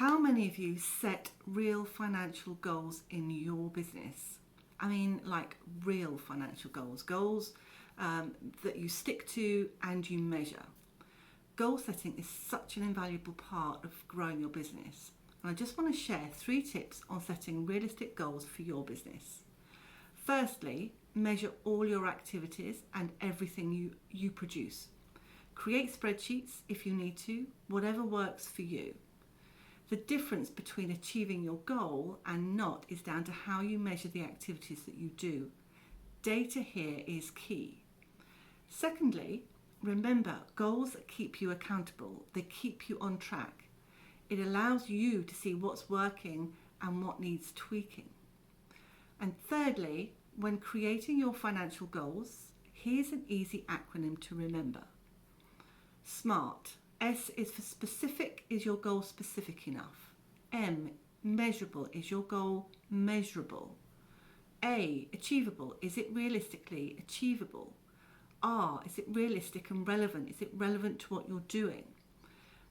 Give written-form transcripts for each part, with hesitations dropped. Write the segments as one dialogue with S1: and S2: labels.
S1: How many of you set real financial goals in your business? I mean, like real financial goals, that you stick to and you measure. Goal setting is such an invaluable part of growing your business. And I just want to share 3 tips on setting realistic goals for your business. Firstly, measure all your activities and everything you produce. Create spreadsheets if you need to, whatever works for you. The difference between achieving your goal and not is down to how you measure the activities that you do. Data here is key. Secondly, remember, goals keep you accountable. They keep you on track. It allows you to see what's working and what needs tweaking. And thirdly, when creating your financial goals, here's an easy acronym to remember. SMART. S is for specific. Is your goal specific enough? M, measurable. Is your goal measurable? A, achievable. Is it realistically achievable? R, is it realistic and relevant? Is it relevant to what you're doing?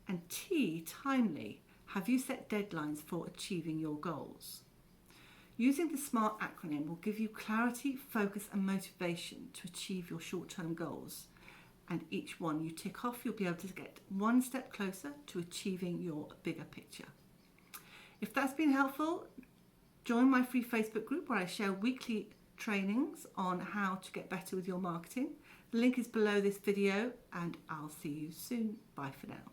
S1: And T, timely. Have you set deadlines for achieving your goals? Using the SMART acronym will give you clarity, focus and motivation to achieve your short-term goals. And each one you tick off, you'll be able to get one step closer to achieving your bigger picture. If that's been helpful, join my free Facebook group where I share weekly trainings on how to get better with your marketing. The link is below this video and I'll see you soon. Bye for now.